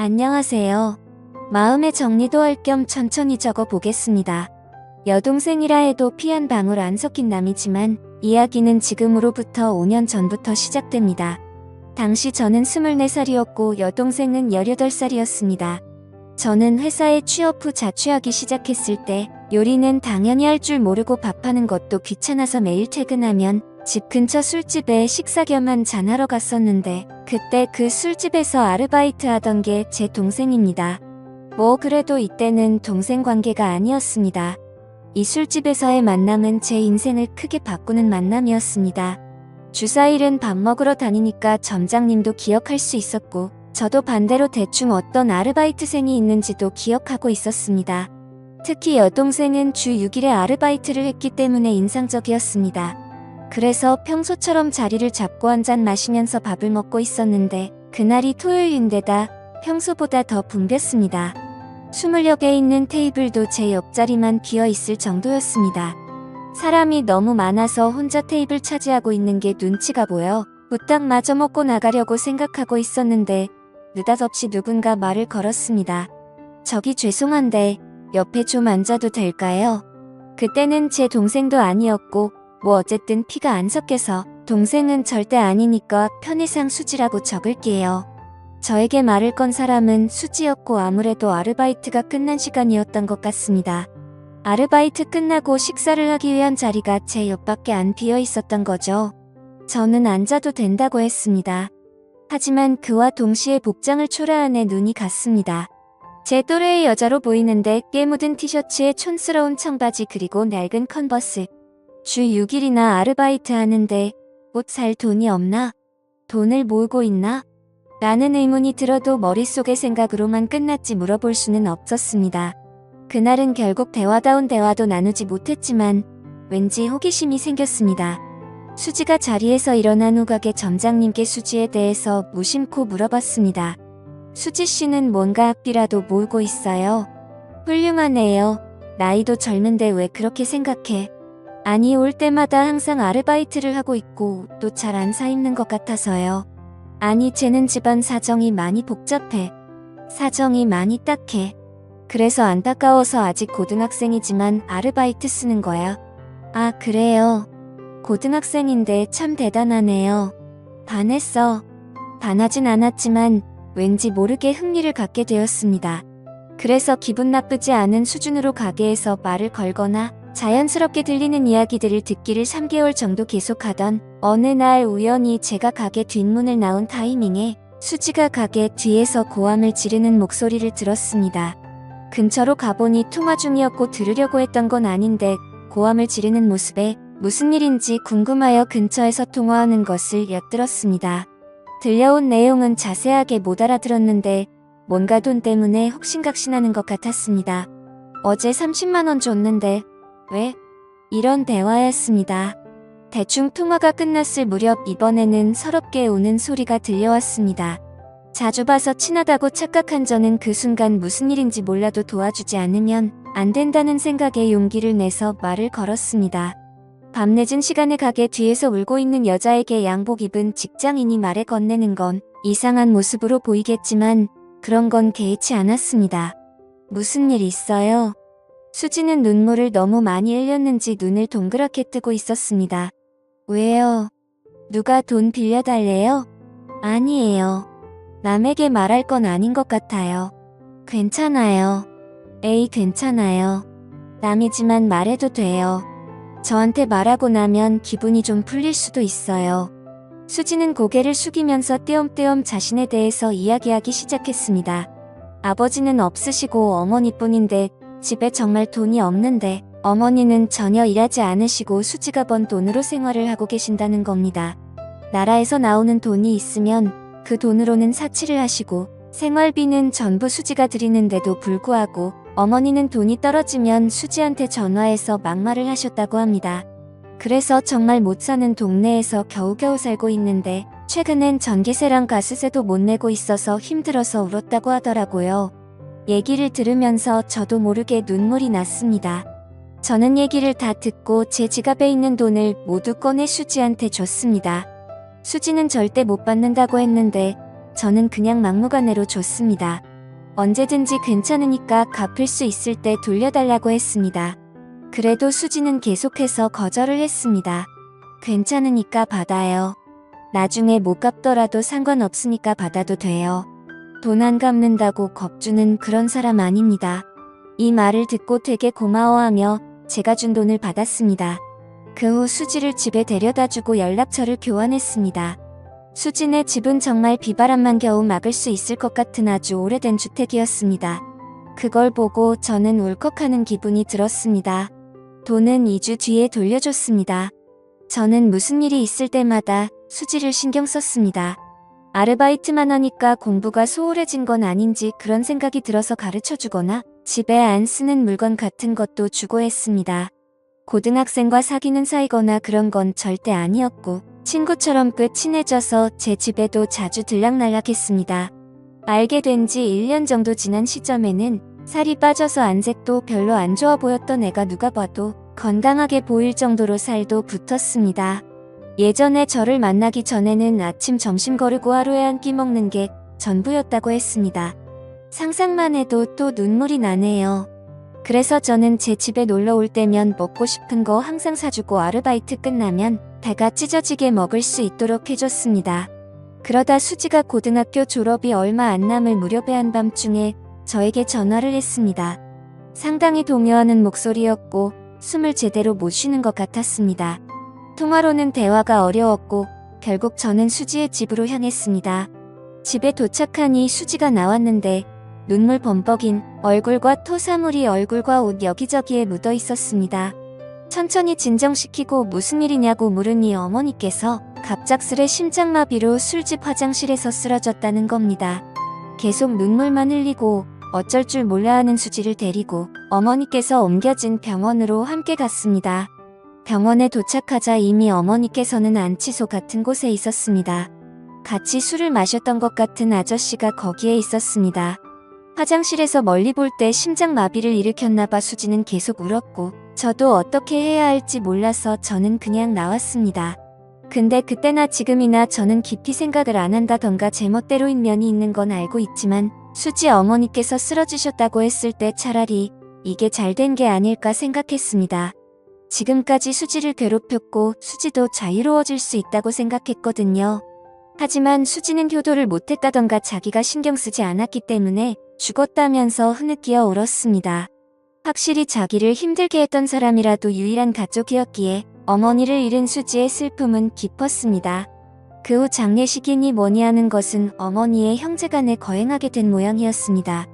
안녕하세요. 마음의 정리도 할 겸 천천히 적어 보겠습니다. 여동생이라 해도 피 한 방울 안 섞인 남이지만 이야기는 지금으로부터 5년 전부터 시작됩니다. 당시 저는 24살이었고 여동생은 18살이었습니다. 저는 회사에 취업 후 자취하기 시작했을 때 요리는 당연히 할 줄 모르고 밥하는 것도 귀찮아서 매일 퇴근하면 집 근처 술집에 식사 겸 한잔하러 갔었는데 그때 그 술집에서 아르바이트 하던 게 제 동생입니다. 뭐 그래도 이때는 동생 관계가 아니었습니다. 이 술집에서의 만남은 제 인생을 크게 바꾸는 만남이었습니다. 주사일은 밥 먹으러 다니니까 점장님도 기억할 수 있었고 저도 반대로 대충 어떤 아르바이트생이 있는지도 기억하고 있었습니다. 특히 여동생은 주 6일에 아르바이트를 했기 때문에 인상적이었습니다. 그래서 평소처럼 자리를 잡고 한잔 마시면서 밥을 먹고 있었는데 그날이 토요일인데다 평소보다 더 붐볐습니다. 20여 개 있는 테이블도 제 옆자리만 비어있을 정도였습니다. 사람이 너무 많아서 혼자 테이블 차지하고 있는 게 눈치가 보여 부탁 마저 먹고 나가려고 생각하고 있었는데 느닷없이 누군가 말을 걸었습니다. 저기 죄송한데 옆에 좀 앉아도 될까요? 그때는 제 동생도 아니었고 뭐 어쨌든 피가 안 섞여서 동생은 절대 아니니까 편의상 수지라고 적을게요. 저에게 말을 건 사람은 수지였고 아무래도 아르바이트가 끝난 시간이었던 것 같습니다. 아르바이트 끝나고 식사를 하기 위한 자리가 제 옆밖에 안 비어 있었던 거죠. 저는 앉아도 된다고 했습니다. 하지만 그와 동시에 복장을 초라한 눈이 갔습니다. 제 또래의 여자로 보이는데 꽤 묻은 티셔츠에 촌스러운 청바지 그리고 낡은 컨버스. 주 6일이나 아르바이트 하는데 옷 살 돈이 없나? 돈을 모으고 있나? 라는 의문이 들어도 머릿속의 생각으로만 끝났지 물어볼 수는 없었습니다. 그날은 결국 대화다운 대화도 나누지 못했지만 왠지 호기심이 생겼습니다. 수지가 자리에서 일어난 후 가게 점장님께 수지에 대해서 무심코 물어봤습니다. 수지 씨는 뭔가 학비라도 모으고 있어요? 훌륭하네요. 나이도 젊은데 왜 그렇게 생각해? 아니 올 때마다 항상 아르바이트를 하고 있고 또 잘 안 사 입는 것 같아서요. 아니 쟤는 집안 사정이 많이 복잡해. 사정이 많이 딱해. 그래서 안타까워서 아직 고등학생이지만 아르바이트 쓰는 거야. 아 그래요. 고등학생인데 참 대단하네요. 반했어. 반하진 않았지만 왠지 모르게 흥미를 갖게 되었습니다. 그래서 기분 나쁘지 않은 수준으로 가게에서 말을 걸거나 자연스럽게 들리는 이야기들을 듣기를 3개월 정도 계속하던 어느 날 우연히 제가 가게 뒷문을 나온 타이밍에 수지가 가게 뒤에서 고함을 지르는 목소리를 들었습니다. 근처로 가보니 통화 중이었고 들으려고 했던 건 아닌데 고함을 지르는 모습에 무슨 일인지 궁금하여 근처에서 통화하는 것을 엿들었습니다. 들려온 내용은 자세하게 못 알아들었는데 뭔가 돈 때문에 혹신각신하는 것 같았습니다. 어제 30만 원 줬는데 왜? 이런 대화였습니다. 대충 통화가 끝났을 무렵 이번에는 서럽게 우는 소리가 들려왔습니다. 자주 봐서 친하다고 착각한 저는 그 순간 무슨 일인지 몰라도 도와주지 않으면 안 된다는 생각에 용기를 내서 말을 걸었습니다. 밤늦은 시간에 가게 뒤에서 울고 있는 여자에게 양복 입은 직장인이 말을 건네는 건 이상한 모습으로 보이겠지만 그런 건 개의치 않았습니다. 무슨 일 있어요? 수지는 눈물을 너무 많이 흘렸는지 눈을 동그랗게 뜨고 있었습니다. 왜요? 누가 돈 빌려달래요? 아니에요. 남에게 말할 건 아닌 것 같아요. 괜찮아요. 에이 괜찮아요. 남이지만 말해도 돼요. 저한테 말하고 나면 기분이 좀 풀릴 수도 있어요. 수지는 고개를 숙이면서 띄엄띄엄 자신에 대해서 이야기하기 시작했습니다. 아버지는 없으시고 어머니뿐인데 집에 정말 돈이 없는데 어머니는 전혀 일하지 않으시고 수지가 번 돈으로 생활을 하고 계신다는 겁니다. 나라에서 나오는 돈이 있으면 그 돈으로는 사치를 하시고 생활비는 전부 수지가 드리는데도 불구하고 어머니는 돈이 떨어지면 수지한테 전화해서 막말을 하셨다고 합니다. 그래서 정말 못 사는 동네에서 겨우겨우 살고 있는데 최근엔 전기세랑 가스세도 못 내고 있어서 힘들어서 울었다고 하더라고요. 얘기를 들으면서 저도 모르게 눈물이 났습니다. 저는 얘기를 다 듣고 제 지갑에 있는 돈을 모두 꺼내 수지한테 줬습니다. 수지는 절대 못 받는다고 했는데 저는 그냥 막무가내로 줬습니다. 언제든지 괜찮으니까 갚을 수 있을 때 돌려달라고 했습니다. 그래도 수지는 계속해서 거절을 했습니다. 괜찮으니까 받아요. 나중에 못 갚더라도 상관없으니까 받아도 돼요. 돈 안 갚는다고 겁주는 그런 사람 아닙니다. 이 말을 듣고 되게 고마워하며 제가 준 돈을 받았습니다. 그 후 수지를 집에 데려다주고 연락처를 교환했습니다. 수지네 집은 정말 비바람만 겨우 막을 수 있을 것 같은 아주 오래된 주택이었습니다. 그걸 보고 저는 울컥하는 기분이 들었습니다. 돈은 2주 뒤에 돌려줬습니다. 저는 무슨 일이 있을 때마다 수지를 신경 썼습니다. 아르바이트만 하니까 공부가 소홀해진 건 아닌지 그런 생각이 들어서 가르쳐주거나 집에 안 쓰는 물건 같은 것도 주고 했습니다. 고등학생과 사귀는 사이거나 그런 건 절대 아니었고 친구처럼 꽤 친해져서 제 집에도 자주 들락날락했습니다. 알게 된 지 1년 정도 지난 시점에는 살이 빠져서 안색도 별로 안 좋아 보였던 애가 누가 봐도 건강하게 보일 정도로 살도 붙었습니다. 예전에 저를 만나기 전에는 아침 점심 거르고 하루에 한 끼 먹는 게 전부였다고 했습니다. 상상만 해도 또 눈물이 나네요. 그래서 저는 제 집에 놀러 올 때면 먹고 싶은 거 항상 사주고 아르바이트 끝나면 배가 찢어지게 먹을 수 있도록 해줬습니다. 그러다 수지가 고등학교 졸업이 얼마 안 남을 무렵의 한밤중에 저에게 전화를 했습니다. 상당히 동요하는 목소리였고 숨을 제대로 못 쉬는 것 같았습니다. 통화로는 대화가 어려웠고 결국 저는 수지의 집으로 향했습니다. 집에 도착하니 수지가 나왔는데 눈물 범벅인 얼굴과 토사물이 얼굴과 옷 여기저기에 묻어 있었습니다. 천천히 진정시키고 무슨 일이냐고 물으니 어머니께서 갑작스레 심장마비로 술집 화장실에서 쓰러졌다는 겁니다. 계속 눈물만 흘리고 어쩔 줄 몰라 하는 수지를 데리고 어머니께서 옮겨진 병원으로 함께 갔습니다. 병원에 도착하자 이미 어머니께서는 안치소 같은 곳에 있었습니다. 같이 술을 마셨던 것 같은 아저씨가 거기에 있었습니다. 화장실에서 멀리 볼 때 심장마비를 일으켰나봐 수지는 계속 울었고 저도 어떻게 해야 할지 몰라서 저는 그냥 나왔습니다. 근데 그때나 지금이나 저는 깊이 생각을 안 한다던가 제멋대로인 면이 있는 건 알고 있지만 수지 어머니께서 쓰러지셨다고 했을 때 차라리 이게 잘된 게 아닐까 생각했습니다. 지금까지 수지를 괴롭혔고 수지도 자유로워질 수 있다고 생각했거든요. 하지만 수지는 효도를 못했다던가 자기가 신경 쓰지 않았기 때문에 죽었다면서 흐느끼어 울었습니다. 확실히 자기를 힘들게 했던 사람이라도 유일한 가족이었기에 어머니를 잃은 수지의 슬픔은 깊었습니다. 그 후 장례식이니 뭐니 하는 것은 어머니의 형제간에 거행하게 된 모양이었습니다.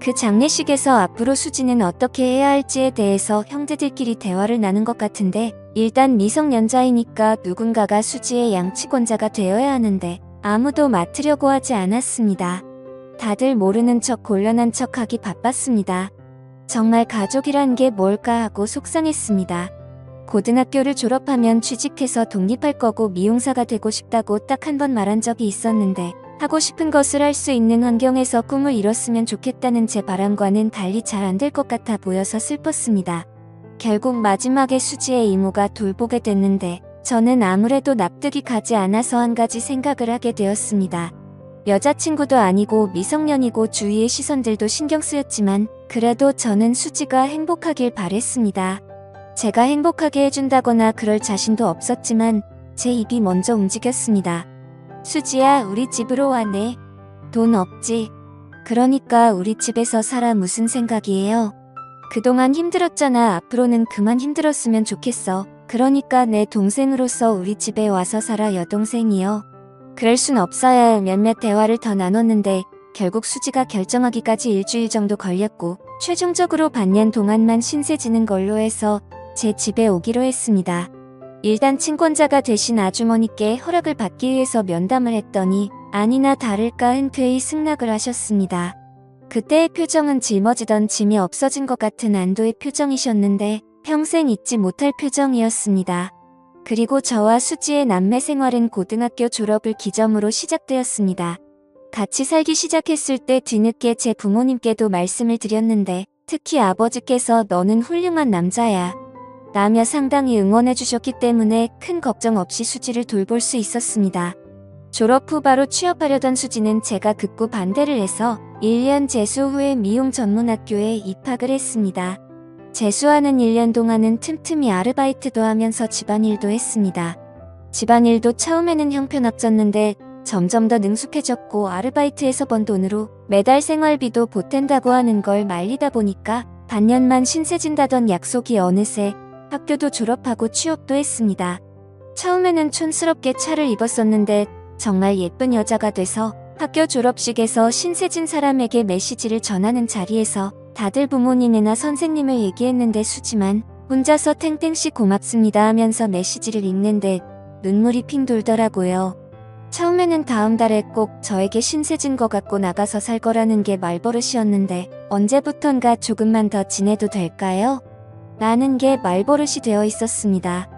그 장례식에서 앞으로 수지는 어떻게 해야 할지에 대해서 형제들끼리 대화를 나눈 것 같은데 일단 미성년자이니까 누군가가 수지의 양치권자가 되어야 하는데 아무도 맡으려고 하지 않았습니다. 다들 모르는 척 곤란한 척하기 바빴습니다. 정말 가족이란 게 뭘까 하고 속상했습니다. 고등학교를 졸업하면 취직해서 독립할 거고 미용사가 되고 싶다고 딱 한 번 말한 적이 있었는데 하고 싶은 것을 할 수 있는 환경에서 꿈을 이뤘으면 좋겠다는 제 바람과는 달리 잘 안 될 것 같아 보여서 슬펐습니다. 결국 마지막에 수지의 이모가 돌보게 됐는데 저는 아무래도 납득이 가지 않아서 한 가지 생각을 하게 되었습니다. 여자친구도 아니고 미성년이고 주위의 시선들도 신경 쓰였지만 그래도 저는 수지가 행복하길 바랬습니다. 제가 행복하게 해준다거나 그럴 자신도 없었지만 제 입이 먼저 움직였습니다. 수지야, 우리 집으로 와네. 돈 없지? 그러니까 우리 집에서 살아. 무슨 생각이에요? 그동안 힘들었잖아. 앞으로는 그만 힘들었으면 좋겠어. 그러니까 내 동생으로서 우리 집에 와서 살아. 여동생이요. 그럴 순 없어요. 몇몇 대화를 더 나눴는데 결국 수지가 결정하기까지 일주일 정도 걸렸고 최종적으로 반년 동안만 신세 지는 걸로 해서 제 집에 오기로 했습니다. 일단 친권자가 되신 아주머니께 허락을 받기 위해서 면담을 했더니 아니나 다를까 흔쾌히 승낙을 하셨습니다. 그때의 표정은 짊어지던 짐이 없어진 것 같은 안도의 표정이셨는데 평생 잊지 못할 표정이었습니다. 그리고 저와 수지의 남매 생활은 고등학교 졸업을 기점으로 시작되었습니다. 같이 살기 시작했을 때 뒤늦게 제 부모님께도 말씀을 드렸는데 특히 아버지께서 너는 훌륭한 남자야 라며 상당히 응원해 주셨기 때문에 큰 걱정 없이 수지를 돌볼 수 있었습니다. 졸업 후 바로 취업하려던 수지는 제가 극구 반대를 해서 1년 재수 후에 미용 전문학교에 입학을 했습니다. 재수하는 1년 동안은 틈틈이 아르바이트도 하면서 집안일도 했습니다. 집안일도 처음에는 형편없었는데 점점 더 능숙해졌고 아르바이트에서 번 돈으로 매달 생활비도 보탠다고 하는 걸 말리다 보니까 반년만 신세진다던 약속이 어느새 학교도 졸업하고 취업도 했습니다. 처음에는 촌스럽게 차를 입었었는데 정말 예쁜 여자가 돼서 학교 졸업식에서 신세진 사람에게 메시지를 전하는 자리에서 다들 부모님이나 선생님을 얘기했는데 수지만 혼자서 탱탱씨 고맙습니다 하면서 메시지를 읽는데 눈물이 핑 돌더라고요. 처음에는 다음 달에 꼭 저에게 신세진 거 갖고 나가서 살 거라는 게 말버릇이었는데 언제부턴가 조금만 더 지내도 될까요? 라는 게 말버릇이 되어 있었습니다.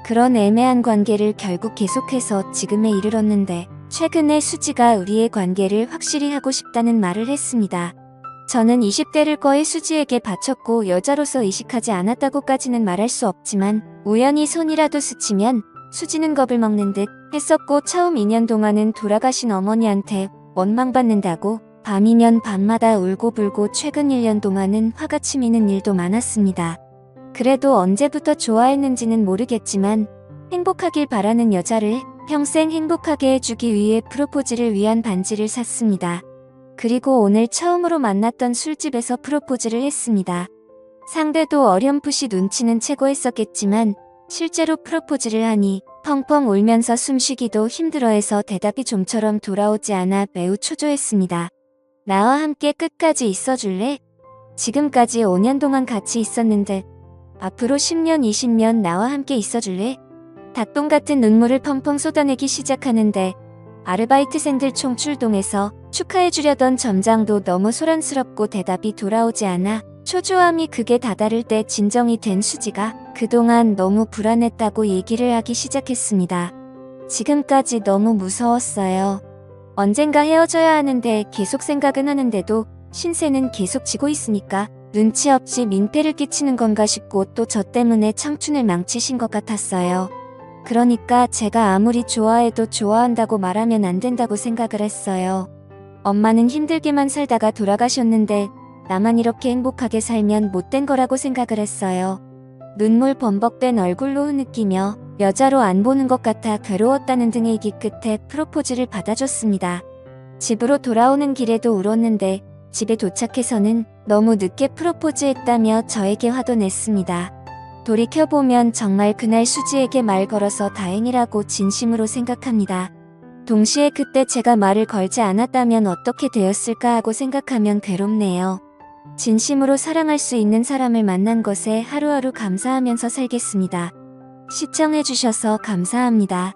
그런 애매한 관계를 결국 계속해서 지금에 이르렀는데 최근에 수지가 우리의 관계를 확실히 하고 싶다는 말을 했습니다. 저는 20대를 거의 수지에게 바쳤고 여자로서 의식하지 않았다고까지는 말할 수 없지만 우연히 손이라도 스치면 수지는 겁을 먹는 듯 했었고 처음 2년 동안은 돌아가신 어머니한테 원망받는다고 밤이면 밤마다 울고불고 최근 1년 동안은 화가 치미는 일도 많았습니다. 그래도 언제부터 좋아했는지는 모르겠지만 행복하길 바라는 여자를 평생 행복하게 해주기 위해 프로포즈를 위한 반지를 샀습니다. 그리고 오늘 처음으로 만났던 술집에서 프로포즈를 했습니다. 상대도 어렴풋이 눈치는 채고 했었겠지만 실제로 프로포즈를 하니 펑펑 울면서 숨쉬기도 힘들어해서 대답이 좀처럼 돌아오지 않아 매우 초조했습니다. 나와 함께 끝까지 있어줄래? 지금까지 5년 동안 같이 있었는데 앞으로 10년, 20년 나와 함께 있어줄래? 닭똥 같은 눈물을 펑펑 쏟아내기 시작하는데 아르바이트생들 총 출동해서 축하해주려던 점장도 너무 소란스럽고 대답이 돌아오지 않아 초조함이 극에 다다를 때 진정이 된 수지가 그동안 너무 불안했다고 얘기를 하기 시작했습니다. 지금까지 너무 무서웠어요. 언젠가 헤어져야 하는데 계속 생각은 하는데도 신세는 계속 지고 있으니까 눈치 없이 민폐를 끼치는 건가 싶고 또 저 때문에 청춘을 망치신 것 같았어요. 그러니까 제가 아무리 좋아해도 좋아한다고 말하면 안 된다고 생각을 했어요. 엄마는 힘들게만 살다가 돌아가셨는데 나만 이렇게 행복하게 살면 못된 거라고 생각을 했어요. 눈물 범벅된 얼굴로 흐느끼며 여자로 안 보는 것 같아 괴로웠다는 등의 얘기 끝에 프로포즈를 받아줬습니다. 집으로 돌아오는 길에도 울었는데 집에 도착해서는 너무 늦게 프로포즈했다며 저에게 화도 냈습니다. 돌이켜보면 정말 그날 수지에게 말 걸어서 다행이라고 진심으로 생각합니다. 동시에 그때 제가 말을 걸지 않았다면 어떻게 되었을까 하고 생각하면 괴롭네요. 진심으로 사랑할 수 있는 사람을 만난 것에 하루하루 감사하면서 살겠습니다. 시청해주셔서 감사합니다.